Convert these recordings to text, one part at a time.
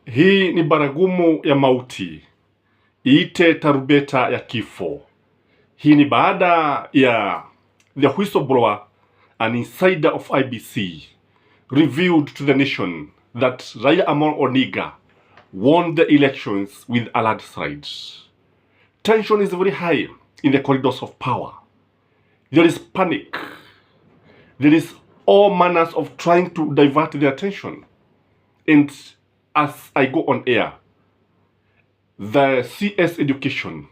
Hii ni baragumu ya mauti, iite tarubeta ya kifo. Hii ni baada ya the whistleblower, an insider of IEBC, revealed to the nation that Raila Amolo Odinga won the elections with a landslide. Tension is very high in the corridors of power. There is panic. There is all manners of trying to divert the attention. And as I go on air, the CS Education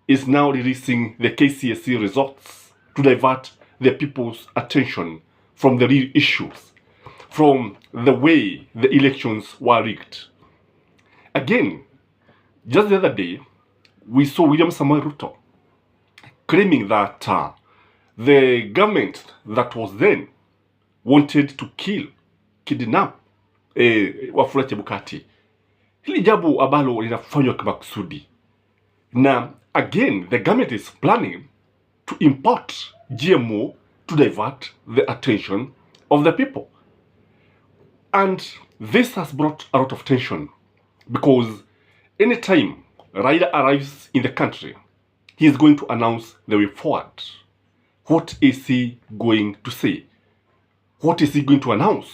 is now releasing the KCSE results to divert the people's attention from the real issues, from the way the elections were rigged. Again, just the other day, we saw William Samoei Ruto claiming that the government that was then wanted to kill, kidnap Wafula Chebukati. Hili jambo ambalo linafanywa kimakusudi. Na again, the government is planning to import GMO to divert the attention of the people. And this has brought a lot of tension because anytime Raila arrives in the country, he is going to announce the way forward. What is he going to say? What is he going to announce?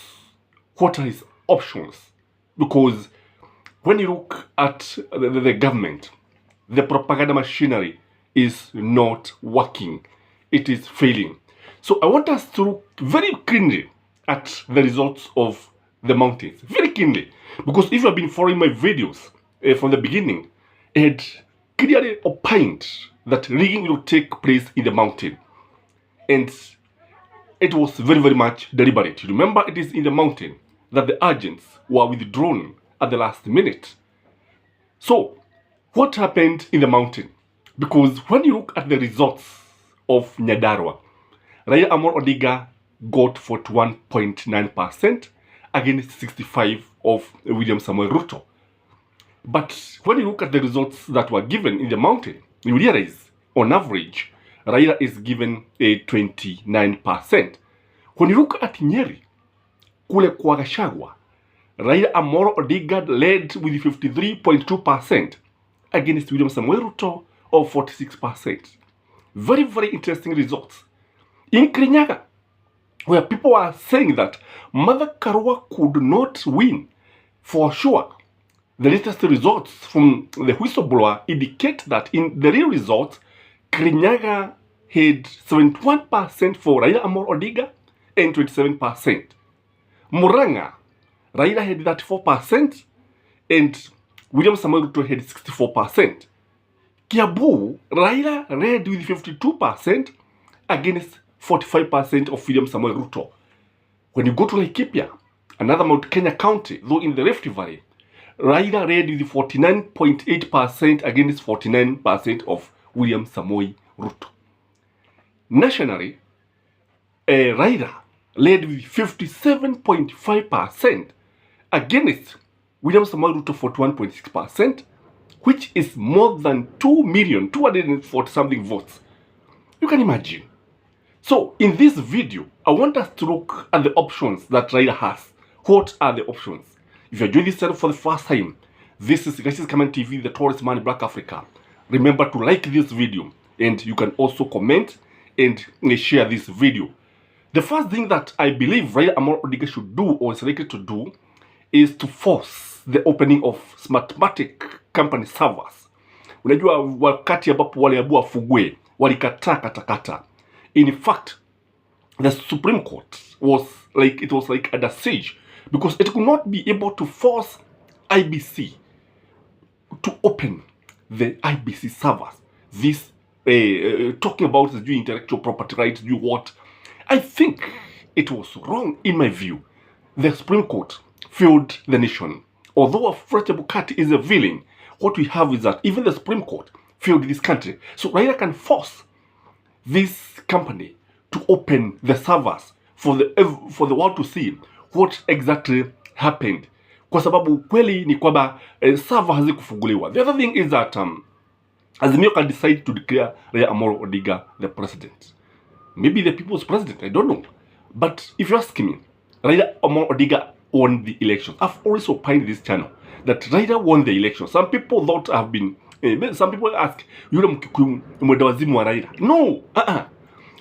What are his options? Because when you look at the government, the propaganda machinery is not working. It is failing. So I want us to look very keenly at the results of the mountains. Very keenly. Because if you have been following my videos from the beginning, it clearly opined that rigging will take place in the mountain. And it was very, very much deliberate. Remember, it is in the mountain that the agents were withdrawn at the last minute. So, what happened in the mountain? Because when you look at the results of Nyandarua, Raila Amolo Odinga got 41.9% against 65% of William Samoei Ruto. But when you look at the results that were given in the mountain, you realize, on average, Raila is given a 29%. When you look at Nyeri, kule kwa Gachagua, Raila Amolo Odinga led with 53.2% against William Samoei Ruto of 46%. Very, very interesting results. In Kirinyaga, where people are saying that Mother Karua could not win for sure, the latest results from the whistleblower indicate that in the real results, Kirinyaga had 71% for Raila Amolo Odinga and 27%. Muranga, Raila had 34% and William Samoei Ruto had 64%. Kiambu, Raila led with 52% against 45% of William Samoei Ruto. When you go to Laikipia, another Mount Kenya county, though in the Rift Valley, Raila led with 49.8% against 49% of William Samoei Ruto. Nationally, Raila led with 57.5% against William Samoei Ruto 41.6%, which is more than 2,240,000 votes. You can imagine. So, in this video, I want us to look at the options that Raila has. What are the options? If you're joining this channel for the first time, this is Gashis Comment TV, the tallest man in Black Africa. Remember to like this video, and you can also comment and share this video. The first thing that I believe Raila Amolo Odinga should do or is likely to do is to force the opening of Smartmatic company servers. Unajua wakati ambapo wale abu wafugwe walikataa katakata. In fact, the Supreme Court was like at a siege because it could not be able to force IEBC to open the IEBC servers. This talking about the intellectual property rights, what? I think it was wrong in my view. The Supreme Court failed the nation. Although Wafula Chebukati is a villain, what we have is that even the Supreme Court failed this country. So Raila can force this company to open the servers for the world to see what exactly happened. Kwa sababu kweli ni kwamba server hazikufunguliwa. The other thing is that Azimio can decide to declare Raila Amolo Odinga the president. Maybe the people's president, I don't know. But if you ask me, Raila Amolo Odinga won the elections. I've always opined this channel that Raila won the election. Some people thought have been, some people ask, yule Mkikuyu mwendawazimu wa Raila. No,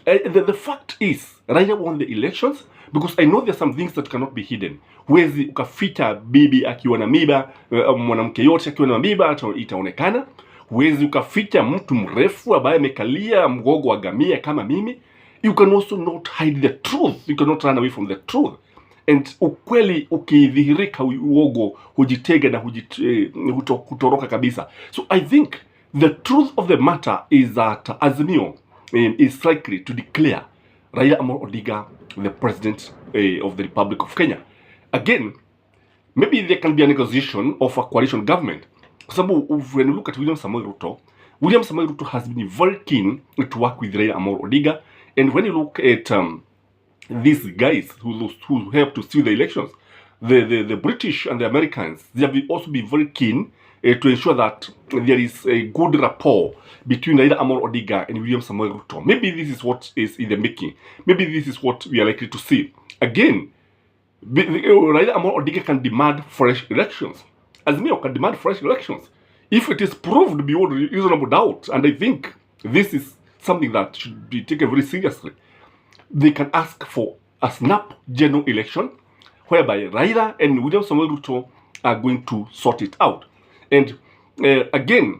the fact is, Raila won the elections because I know there are some things that cannot be hidden. Huwezi ukaficha bibi akiwa na miba, mwanamke yote akiwa na miba itaonekana. Huwezi ukaficha mtu mrefu ambaye amekalia mgogo wa gamia kama mimi. You can also not hide the truth. You cannot run away from the truth. And ukweli ukidhihirika, uogo hujitega na hutoroka kabisa. So I think the truth of the matter is that Azimio is likely to declare Raila Amolo Odinga the president of the Republic of Kenya. Again, maybe there can be a negotiation of a coalition government. So when you look at William Samoei Ruto has been very keen to work with Raila Amolo Odinga. And when you look at these guys who helped to steal the elections, the British and the Americans, they have also been very keen to ensure that there is a good rapport between Raila Amolo Odinga and William Samoei Ruto. Maybe this is what is in the making. Maybe this is what we are likely to see. Again, Raila Amolo Odinga can demand fresh elections. Azimio can demand fresh elections if it is proved beyond reasonable doubt. And I think this is something that should be taken very seriously. They can ask for a snap general election whereby Raila and William Samoei Ruto are going to sort it out. And again,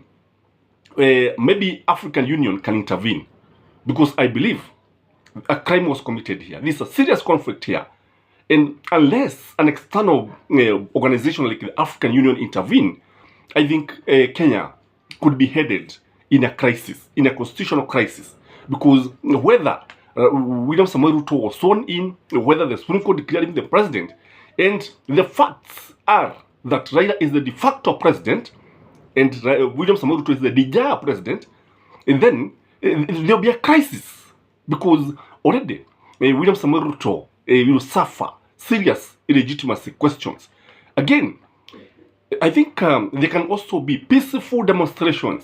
maybe African Union can intervene because I believe a crime was committed here. This is a serious conflict here. And unless an external organization like the African Union intervene, I think Kenya could be headed in a crisis, in a constitutional crisis. Because whether William Samoei Ruto was sworn in, whether the Supreme Court declared him the president, and the facts are that Raila is the de facto president, and William Samoei Ruto is the de jure president, and then there will be a crisis. Because already William Samoei Ruto will suffer serious illegitimacy questions. Again, I think there can also be peaceful demonstrations.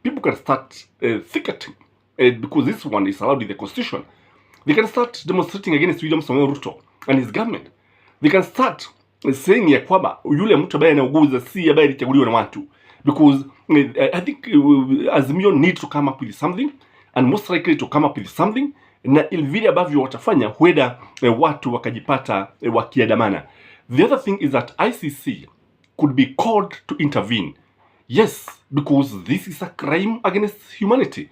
People can start picketing, because this one is allowed in the constitution. They can start demonstrating against William Samoei Ruto and his government. They can start saying ya kwamba yule mtu ambaye anauguza si ambaye alichaguliwa na watu. Because I think Azimio need to come up with something, and most likely to come up with something, na vile ambavyo watafanya huenda watu wakajipata wakiandamana. The other thing is that ICC could be called to intervene. Yes, because this is a crime against humanity.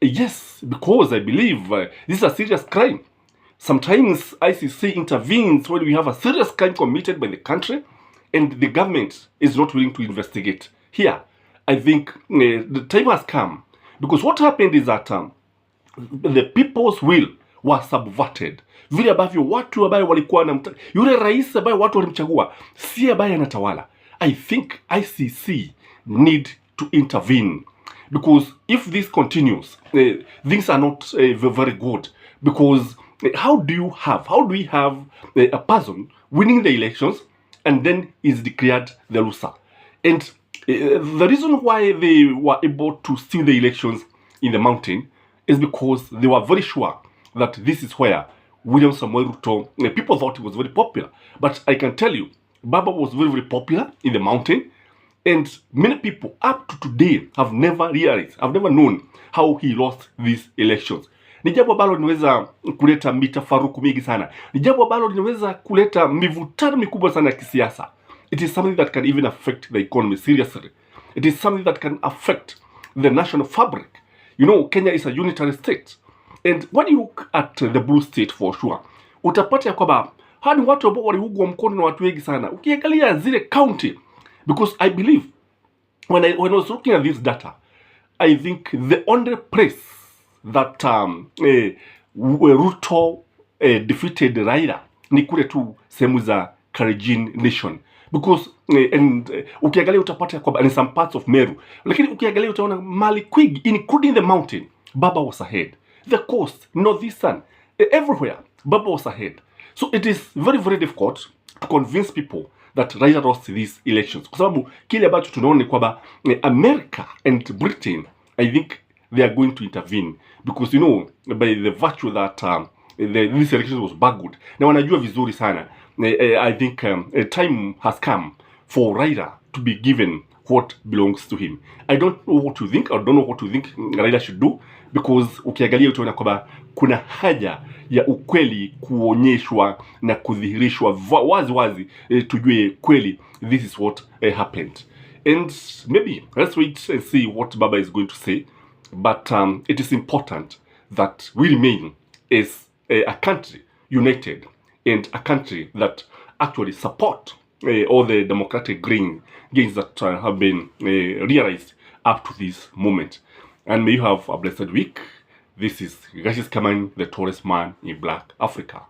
Yes, because I believe this is a serious crime. Sometimes ICC intervenes when we have a serious crime committed by the country and the government is not willing to investigate. Here, I think the time has come, because what happened is that the people's will was subverted. Vile ambavyo watu ambao walikuwa na yule rais ambaye watu walimchagua si ambaye anatawala. I think ICC need to intervene, because if this continues, things are not very good. Because how do we have a person winning the elections and then is declared the loser? And the reason why they were able to steal the elections in the mountain is because they were very sure that this is where William Samoei Ruto, people thought he was very popular. But I can tell you, Baba was very, very popular in the mountain. And many people up to today have never realized, have never known how he lost these elections. Ni jambo ambalo linaweza kuleta mitafaruku mingi sana. Ni jambo ambalo linaweza kuleta mivutano mikubwa sana ya kisiasa. It is something that can even affect the economy seriously. It is something that can affect the national fabric. You know, Kenya is a unitary state. And when you look at the blue state for sure, utapata ya kwamba hadi watu ambao waliugwa mkono na watu wengi sana. Ukiangalia zile county, because I believe when I was looking at this data, I think the only place that Ruto defeated Raila ni kule tu sehemu za Kalenjin Nation. Because ukiangalia utapata kwamba in some parts of Meru, lakini ukiangalia utaona Mali Kwig, including the mountain, Baba was ahead. The coast, northeastern, everywhere, Baba was ahead. So it is very, very difficult to convince people that Raila lost these elections. Kwa sababu kile ambacho tunaona ni kwamba America and Britain, I think they are going to intervene. Because you know, by the virtue that this election was bad good. Na wanajua vizuri sana. I think time has come for Raila to be given what belongs to him. I don't know what you think. I don't know what you think Raila should do, because ukiangalia utaona kwamba kuna haja ya ukweli kuonyeshwa na kudhihirishwa wazi wazi, tujue kweli this is what happened. And maybe let's wait and see what Baba is going to say. But it is important that we remain as a country united, and a country that actually support all the democratic gains that have been realized up to this moment. And may you have a blessed week. This is Gashis Kamani, the tallest man in Black Africa.